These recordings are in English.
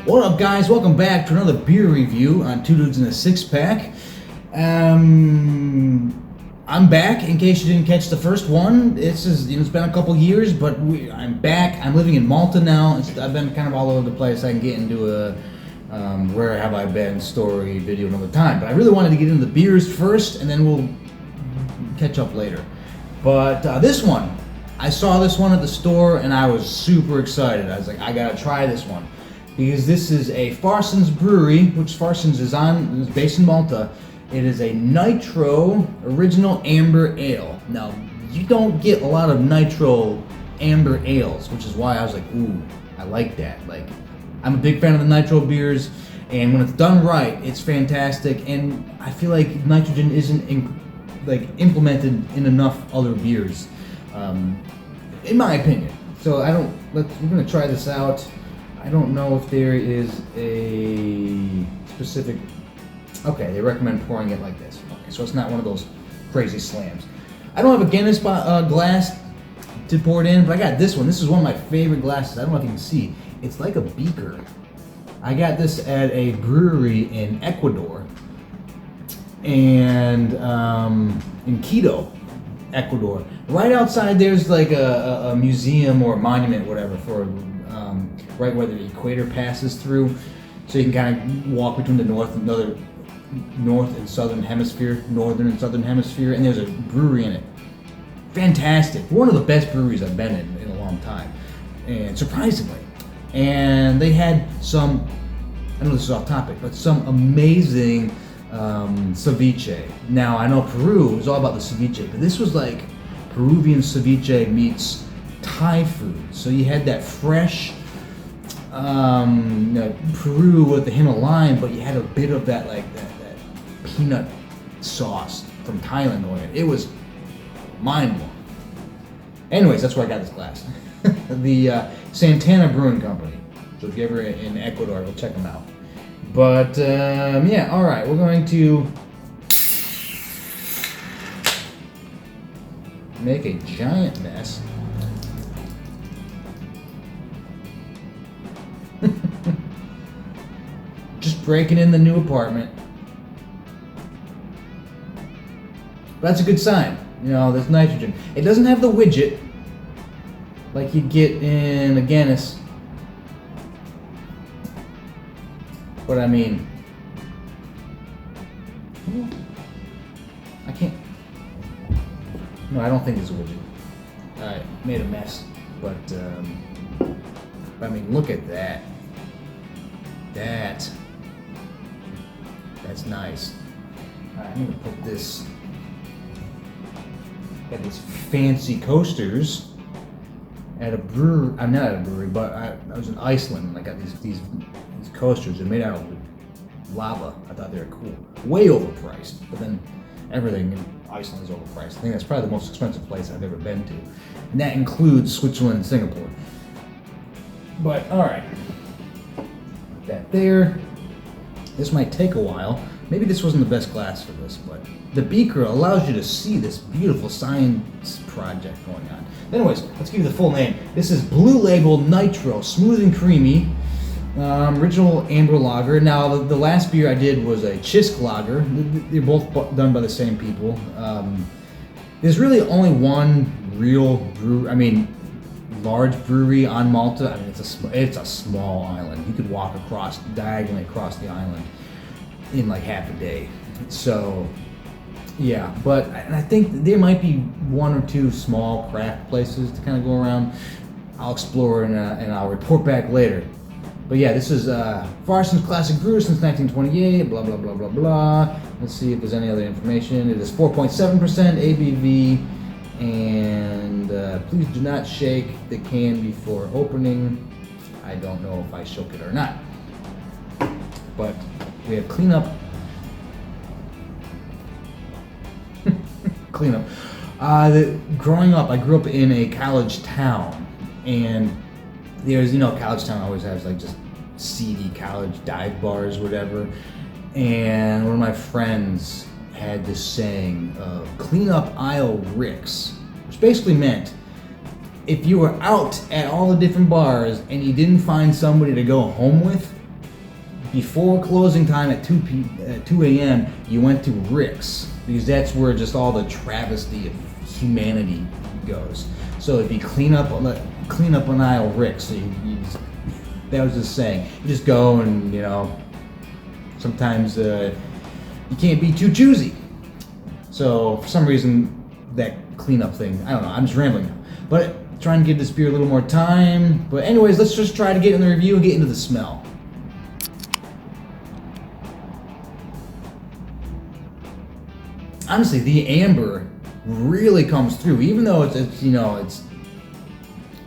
What up, guys? Welcome back to another beer review on Two Dudes in a Six Pack. I'm back. In case you didn't catch the first one, it's been a couple years, but I'm back. I'm living in Malta now. I've been kind of all over the place. I can get into a where have I been story video another time, but I really wanted to get into the beers first, and then we'll catch up later. But this one, I saw this one at the store, and I was super excited. I was like, I gotta try this one. Because this is a Farsons brewery, which Farsons is based in Malta. It is a Nitro Original Amber Ale. Now, you don't get a lot of Nitro Amber Ales, which is why I was like, ooh, I like that. Like, I'm a big fan of the Nitro beers, and when it's done right, it's fantastic. And I feel like nitrogen isn't implemented in enough other beers, in my opinion. So we're gonna try this out. I don't know if there is a specific. Okay, they recommend pouring it like this. Okay, so it's not one of those crazy slams. I don't have a Guinness glass to pour it in, but I got this one. This is one of my favorite glasses. I don't know if you can see. It's like a beaker. I got this at a brewery in Ecuador, and in Quito, Ecuador. Right outside, there's like a museum or a monument, whatever, for. Right where the equator passes through, so you can kind of walk between the northern and southern hemisphere, and there's a brewery in it. Fantastic, one of the best breweries I've been in a long time, and surprisingly, and they had some. I know this is off topic, but some amazing ceviche. Now I know Peru is all about the ceviche, but this was like Peruvian ceviche meets Thai food. So you had that fresh. Peru with the hint of lime, but you had a bit of that that peanut sauce from Thailand on it. It was mind blowing. Anyways, that's where I got this glass. The Santana Brewing Company. So if you're ever in Ecuador, go check them out. But yeah, all right, we're going to make a giant mess. Just breaking in the new apartment. But that's a good sign. You know, there's nitrogen. It doesn't have the widget like you get in a Guinness. But I mean, I can't. No, I don't think it's a widget. I made a mess. But I mean, look at that. That's nice. Alright, I'm gonna put this. Got these fancy coasters at a brewery. I'm not at a brewery, but I was in Iceland and I got these coasters. They're made out of lava. I thought they were cool. Way overpriced, but then everything in Iceland is overpriced. I think that's probably the most expensive place I've ever been to, and that includes Switzerland and Singapore. But all right. That there. This might take a while. Maybe this wasn't the best glass for this, but the beaker allows you to see this beautiful science project going on. Anyways, let's give you the full name. This is Blue Label Nitro, smooth and creamy, original amber lager. Now, the last beer I did was a Cisk Lager. They're both done by the same people. There's really only one real large brewery on Malta. I mean, it's a small island. You could walk diagonally across the island in like half a day. So, yeah. And I think there might be one or two small craft places to kind of go around. I'll explore and I'll report back later. But yeah, this is Farsons Classic Brew since 1928. Blah blah blah blah blah. Let's see if there's any other information. It is 4.7% ABV. And please do not shake the can before opening. I don't know if I shook it or not. But we have cleanup. Cleanup. Growing up, I grew up in a college town. And there's, college town always has like just seedy college dive bars, whatever. And one of my friends had this saying of clean up aisle ricks, which basically meant if you were out at all the different bars and you didn't find somebody to go home with, before closing time at 2 a.m., you went to Rick's because that's where just all the travesty of humanity goes. So it'd be clean up an aisle Rick's. So that was just saying. You just go and sometimes you can't be too choosy. So for some reason that cleanup thing, I don't know. I'm just rambling now, but trying to give this beer a little more time. But anyways, let's just try to get in the review and get into the smell. Honestly, the amber really comes through, even though it's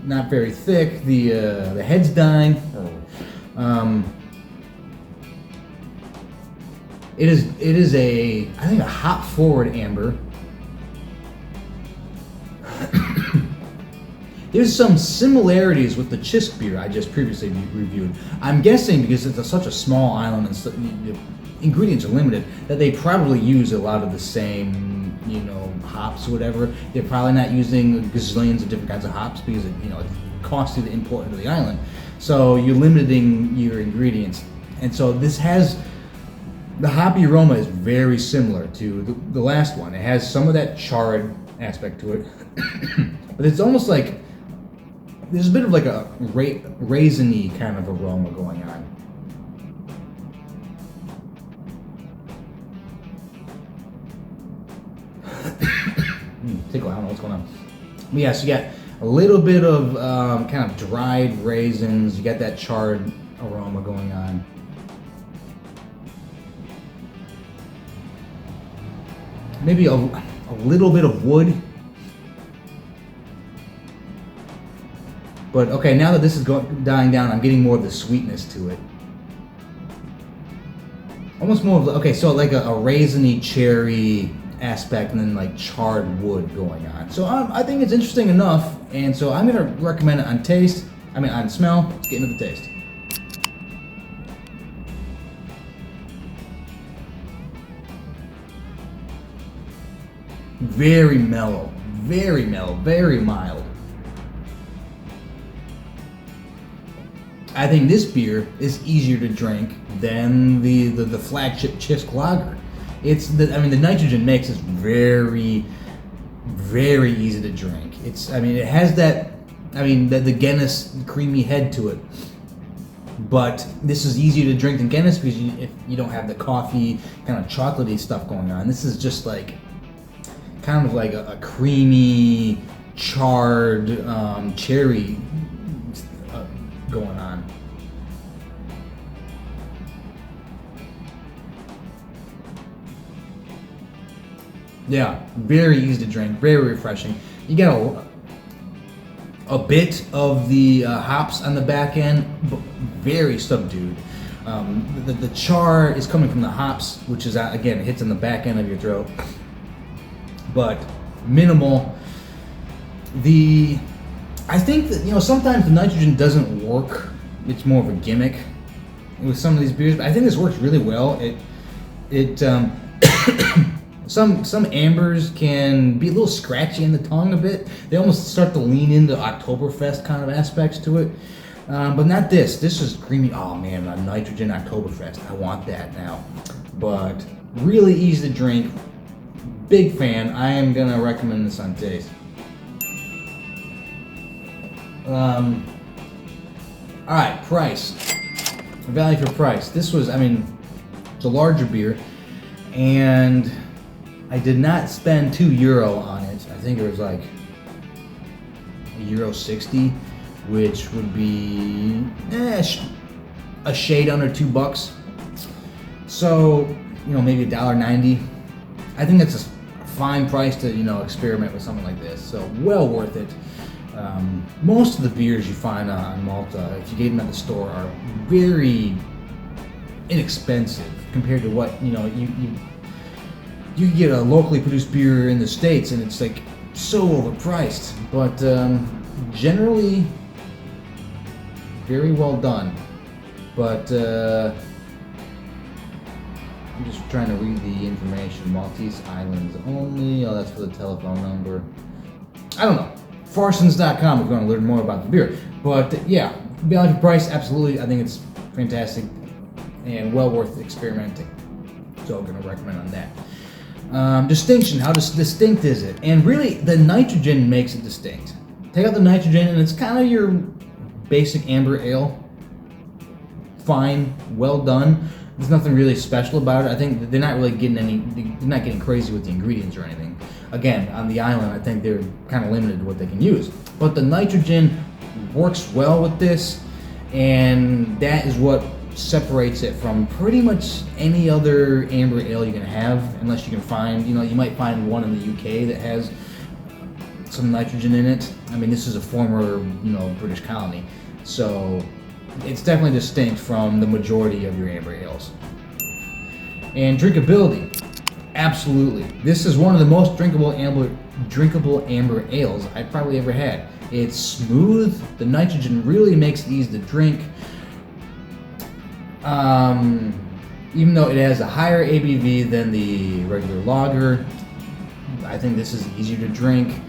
not very thick. The head's dying. It is I think a hop forward amber. There's some similarities with the Cisk beer I just previously reviewed. I'm guessing because it's such a small island and the ingredients are limited that they probably use a lot of the same, hops or whatever. They're probably not using gazillions of different kinds of hops because it costs you to import into the island. So you're limiting your ingredients. And so this has, the hoppy aroma is very similar to the last one. It has some of that charred aspect to it, but it's almost like there's a bit of like a raisiny kind of aroma going on. Tickle, I don't know what's going on. But yeah, so you got a little bit of kind of dried raisins. You got that charred aroma going on. Maybe a little bit of wood. But okay, now that this is dying down, I'm getting more of the sweetness to it. Almost more of the, okay, so like a raisiny cherry aspect and then like charred wood going on. So I think it's interesting enough, and so I'm gonna recommend it on taste. On smell. Let's get into the taste. Very mellow, very mild. I think this beer is easier to drink than the flagship Cisk Lager. The nitrogen makes this very easy to drink. It has that, the Guinness creamy head to it. But this is easier to drink than Guinness because if you don't have the coffee kind of chocolatey stuff going on. This is just like kind of like a creamy, charred cherry going on. Yeah, very easy to drink, very refreshing. You get a bit of the hops on the back end, but very subdued. The char is coming from the hops, which is, again, hits in the back end of your throat, but minimal. I think that, sometimes the nitrogen doesn't work. It's more of a gimmick with some of these beers, but I think this works really well. Some ambers can be a little scratchy in the tongue a bit. They almost start to lean into Oktoberfest kind of aspects to it. But not this. This is creamy. Oh man, a nitrogen Oktoberfest. I want that now. But really easy to drink. Big fan. I am going to recommend this on taste. Alright, price. Value for price. This was, it's a larger beer. And I did not spend €2 on it. I think it was like €1.60, which would be a shade under $2. So, maybe $1.90. I think that's a fine price to, experiment with something like this. So, well worth it. Most of the beers you find on Malta, if you get them at the store, are very inexpensive compared to what, you get a locally produced beer in the States and it's like so overpriced, but generally very well done. But I'm just trying to read the information. Maltese Islands only. Oh, that's for the telephone number. I don't know. Farsons.com if you want to learn more about the beer. But yeah, value for price, absolutely. I think it's fantastic. and well worth experimenting. So I'm going to recommend on that. Distinction, how distinct is it? And really, the nitrogen makes it distinct. Take out the nitrogen, and it's kind of your basic amber ale. Fine, well done. There's nothing really special about it. I think they're not really they're not getting crazy with the ingredients or anything. Again, on the island, I think they're kind of limited to what they can use. But the nitrogen works well with this, and that is what separates it from pretty much any other amber ale you can have, unless you can find, you might find one in the UK that has some nitrogen in it. I mean, this is a former, British colony, so it's definitely distinct from the majority of your amber ales. And drinkability, absolutely. This is one of the most drinkable amber ales I've probably ever had. It's smooth. The nitrogen really makes it easy to drink. Even though it has a higher ABV than the regular lager, I think this is easier to drink.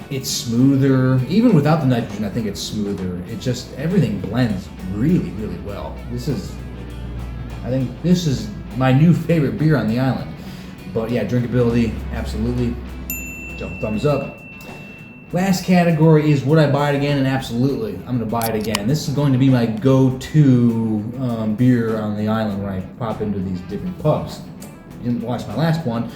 It's smoother. Even without the nitrogen, I think it's smoother. It just, everything blends really, really well. I think this is my new favorite beer on the island. But yeah, drinkability, absolutely. So thumbs up. Last category is would I buy it again, and absolutely, I'm going to buy it again. This is going to be my go-to beer on the island when I pop into these different pubs. You didn't watch my last one.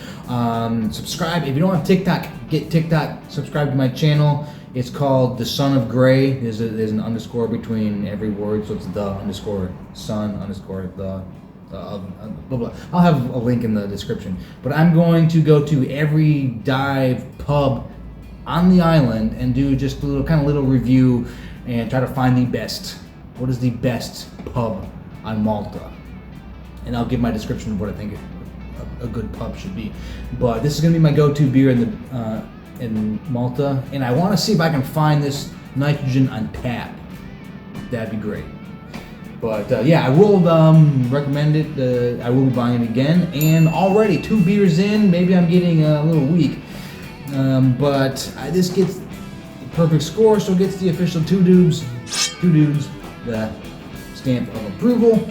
Subscribe. If you don't have TikTok, get TikTok. Subscribe to my channel. It's called The Son of Gray. There's an underscore between every word, so it's the underscore son underscore the blah, blah. I'll have a link in the description. But I'm going to go to every dive pub on the island and do just a little review and try to find the best. What is the best pub on Malta? And I'll give my description of what I think a good pub should be. But this is going to be my go-to beer in Malta, and I want to see if I can find this nitrogen on tap. That'd be great. But yeah, I will recommend it. I will be buying it again. And already 2 beers in, maybe I'm getting a little weak. But this gets the perfect score, so it gets the official 2 dudes, the stamp of approval.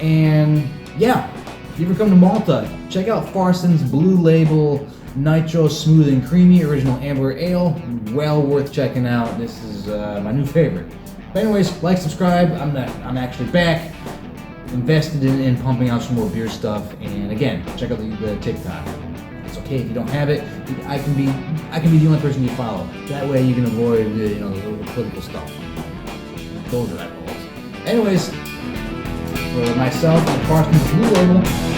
And yeah, if you ever come to Malta, check out Farsons Blue Label Nitro Smooth and Creamy Original Amber Ale. Well worth checking out. This is my new favorite. But anyways, like, subscribe. I'm actually back, invested in pumping out some more beer stuff. And again, check out the TikTok. It's okay if you don't have it. I can be the only person you follow. That way you can avoid the political stuff. Those are eyeballs. Anyways, for myself and Farsons Blue Label.